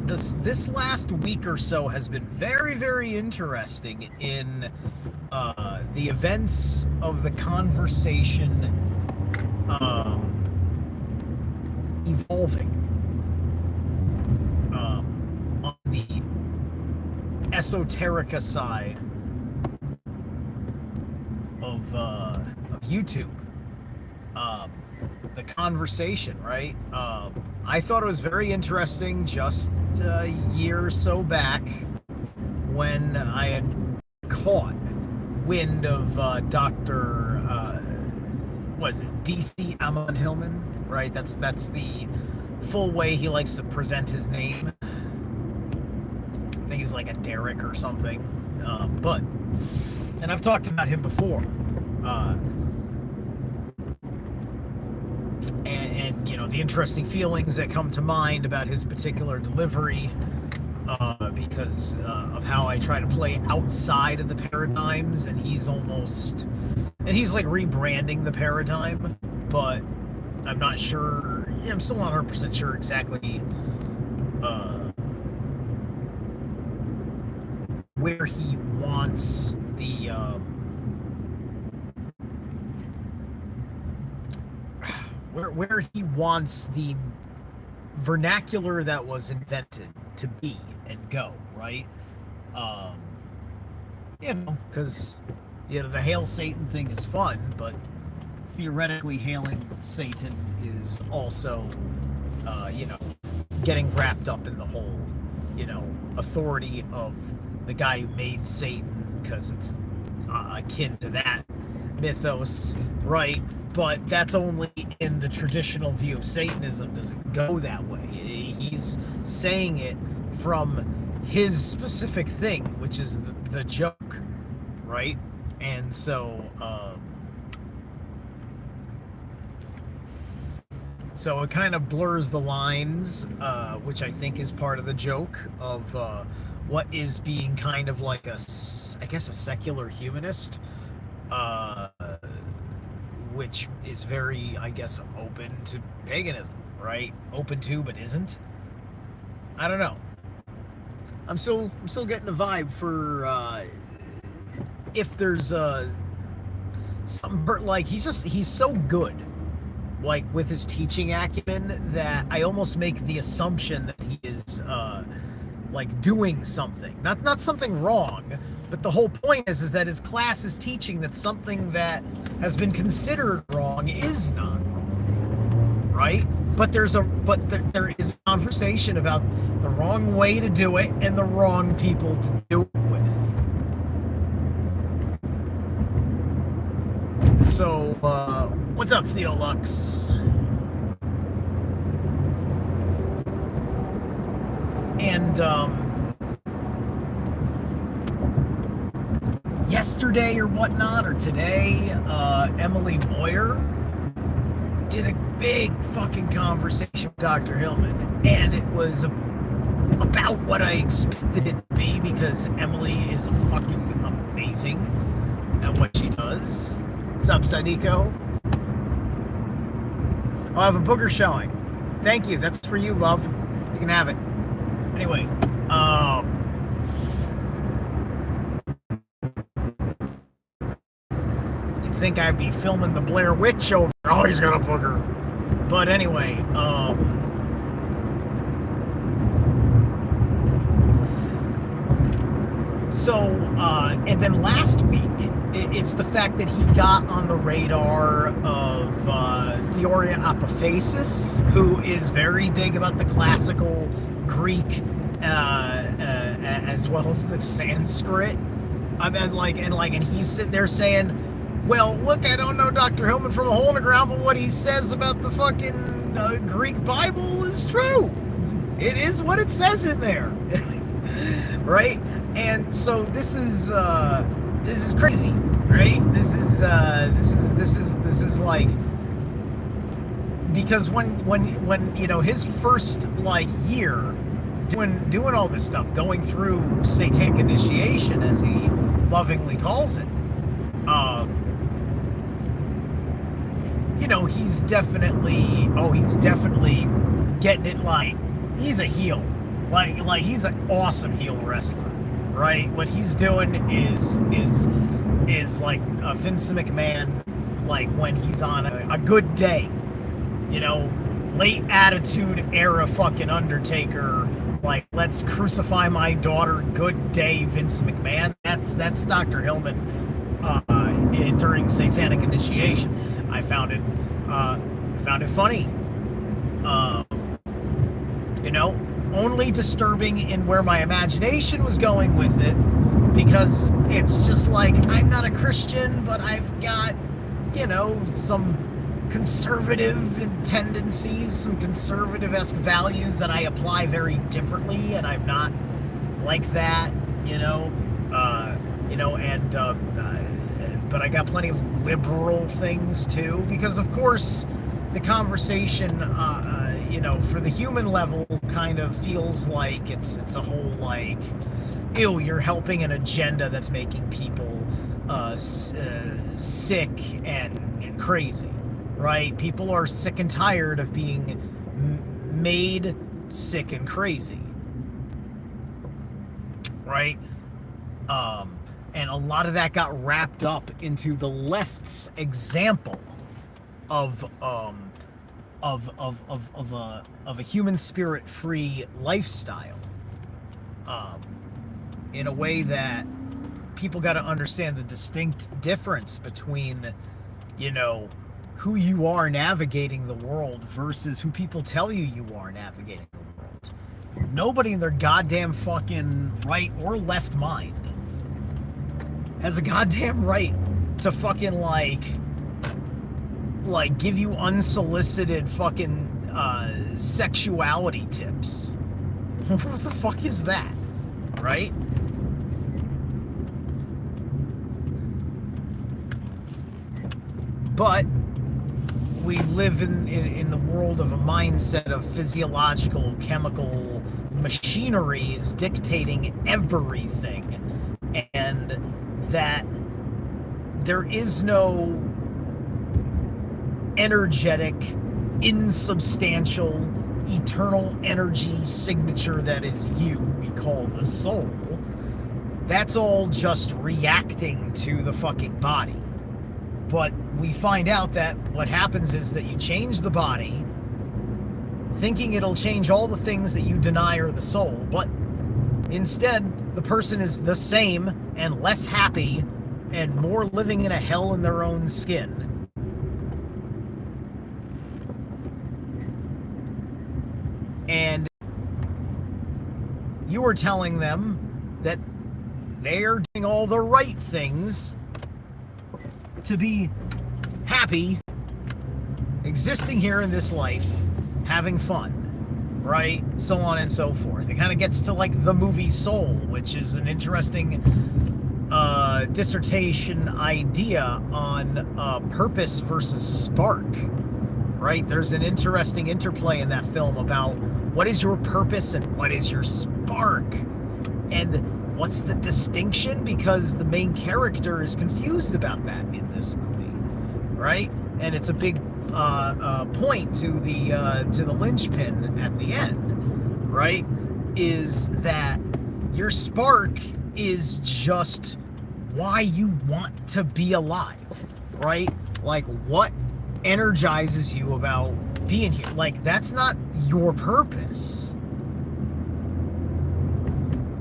this last week or so has been very, very interesting in the events of the conversation evolving on the esoterica side of YouTube. The conversation, right? I thought it was very interesting just a year or so back when I had caught wind of Dr. Was it DC Amon Hillman, right? That's the full way he likes to present his name. I think he's like a Derek or something. And I've talked about him before. And you know, the interesting feelings that come to mind about his particular delivery, because of how I try to play outside of the paradigms, and he's like rebranding the paradigm, but I'm not sure. I'm still not 100% sure exactly where he wants the where he wants the vernacular that was invented to be and go, right? Because the hail Satan thing is fun, but theoretically hailing Satan is also getting wrapped up in the whole authority of the guy who made Satan, because it's akin to that mythos, right? But that's only in the traditional view of Satanism. Doesn't go that way. He's saying it from his specific thing, which is the joke, right? And so it kind of blurs the lines, which I think is part of the joke of what is being kind of like a secular humanist, which is very, I guess, open to paganism, right? Open to, but isn't. I don't know. I'm still getting a vibe for if there's something like he's so good, like with his teaching acumen, that I almost make the assumption that he is like doing something, not something wrong, but the whole point is that his class is teaching that something that has been considered wrong is not wrong, right? But there is a conversation about the wrong way to do it and the wrong people to do it with. So, what's up, Theolux? And yesterday or whatnot, or today, Emily Moyer did a big fucking conversation with Dr. Hillman, and it was about what I expected it to be, because Emily is fucking amazing at what she does. What's up, Sadiko? I'll have a booger showing. Thank you. That's for you, love. You can have it. Anyway, you'd think I'd be filming the Blair Witch over. Oh, he's got a booger. But anyway, and then last week, it's the fact that he got on the radar of Theoria Apophasis, who is very big about the classical Greek as well as the Sanskrit. I mean, and he's sitting there saying, well, look, I don't know Dr. Hillman from a hole in the ground, but what he says about the fucking Greek Bible is true. It is what it says in there. Right? And so this is crazy, right? This is like, because when his first like year doing all this stuff, going through satanic initiation, as he lovingly calls it, he's definitely getting it, like he's a heel, Like he's an awesome heel wrestler, right? What he's doing is like Vince McMahon, like when he's on a good day, you know, late attitude era fucking Undertaker. Like, let's crucify my daughter. Good day, Vince McMahon. That's Dr. Hillman during Satanic Initiation. I found it funny. You know, only disturbing in where my imagination was going with it, because it's just like, I'm not a Christian, but I've got, you know, some conservative tendencies, some conservative-esque values that I apply very differently, and I'm not like that, but I got plenty of liberal things too, because of course the conversation, for the human level kind of feels like it's a whole like, ew, you're helping an agenda that's making people sick and crazy. Right? People are sick and tired of being made sick and crazy. Right? And a lot of that got wrapped up into the left's example of a human spirit-free lifestyle. In a way that people got to understand the distinct difference between, who you are navigating the world versus who people tell you are navigating the world. Nobody in their goddamn fucking right or left mind has a goddamn right to fucking like give you unsolicited fucking sexuality tips. What the fuck is that? Right? But we live in the world of a mindset of physiological, chemical machinery is dictating everything, and that there is no energetic, insubstantial, eternal energy signature that is you, we call the soul. That's all just reacting to the fucking body. But we find out that what happens is that you change the body, thinking it'll change all the things that you deny are the soul, but instead, the person is the same and less happy and more living in a hell in their own skin. And you are telling them that they're doing all the right things to be happy, existing here in this life, having fun, right? So on and so forth. It kind of gets to like the movie Soul, which is an interesting dissertation idea on purpose versus spark, right? There's an interesting interplay in that film about what is your purpose and what is your spark, and what's the distinction, because the main character is confused about that in this movie, right? And it's a big point to the linchpin at the end, right? Is that your spark is just why you want to be alive, right? Like, what energizes you about being here? Like, that's not your purpose.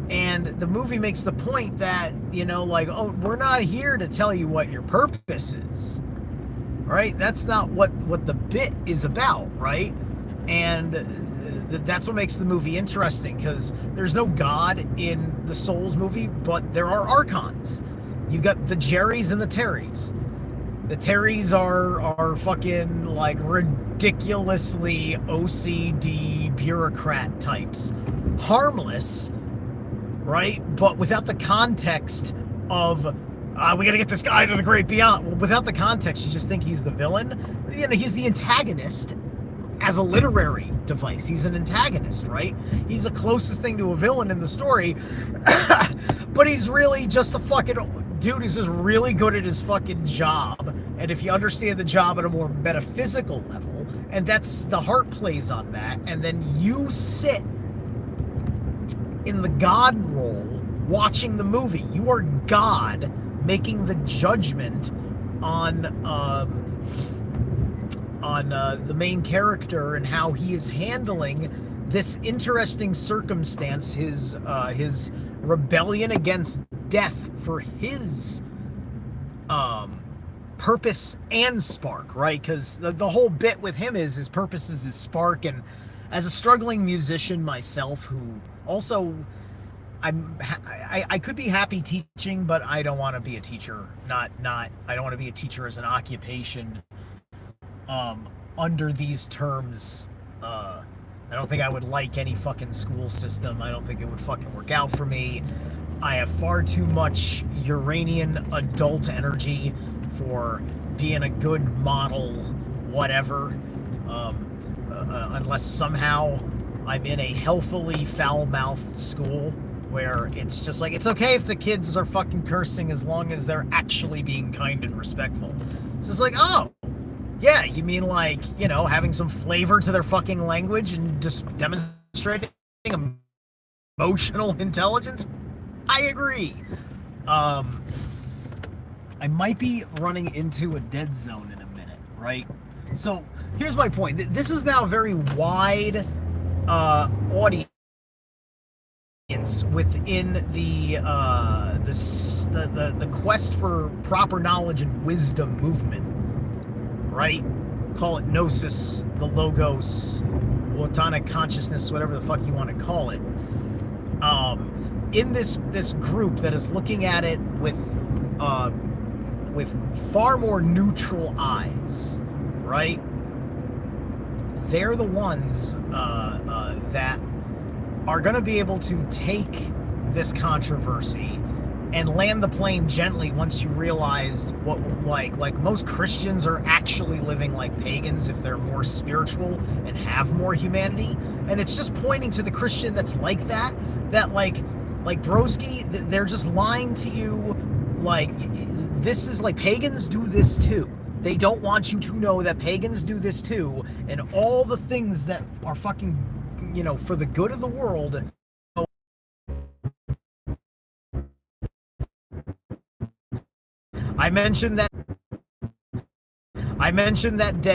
And the movie makes the point that, oh, we're not here to tell you what your purpose is, right? That's not what the bit is about, right? And that's what makes the movie interesting, because there's no God in the Souls movie, but there are archons. You've got the Jerrys and the Terrys. The Terrys are fucking like ridiculously OCD bureaucrat types. Harmless, right? But without the context of, we gotta get this guy to the great beyond. Well, without the context, you just think he's the villain. He's the antagonist as a literary device. He's an antagonist, right? He's the closest thing to a villain in the story. But he's really just a fucking dude who's just really good at his fucking job. And if you understand the job at a more metaphysical level, and that's the heart plays on that, and then you sit in the God role watching the movie. You are God making the judgment on the main character and how he is handling this interesting circumstance, his rebellion against death for his um, purpose and spark, right? Because the whole bit with him is his purpose is his spark. And as a struggling musician myself, who also I could be happy teaching, but I don't want to be a teacher. Not I don't want to be a teacher as an occupation. Under these terms, I don't think I would like any fucking school system. I don't think it would fucking work out for me. I have far too much Uranian adult energy for being a good model, whatever. Unless somehow I'm in a healthily foul-mouthed school where it's just like, it's okay if the kids are fucking cursing as long as they're actually being kind and respectful. It's just like, oh, yeah, you mean like, you know, having some flavor to their fucking language and just demonstrating emotional intelligence? I agree. I might be running into a dead zone in a minute, right? So here's my point. This is now a very wide audience within the quest for proper knowledge and wisdom movement, right? Call it Gnosis, the Logos, Platonic consciousness, whatever the fuck you want to call it. In this group that is looking at it with far more neutral eyes, right? They're the ones that are going to be able to take this controversy and land the plane gently once you realize what, like most Christians are actually living like pagans if they're more spiritual and have more humanity. And it's just pointing to the Christian that's like that like broski, they're just lying to you. Like, this is like, pagans do this too. They don't want you to know that pagans do this too, and all the things that are fucking, you know, for the good of the world. I mentioned that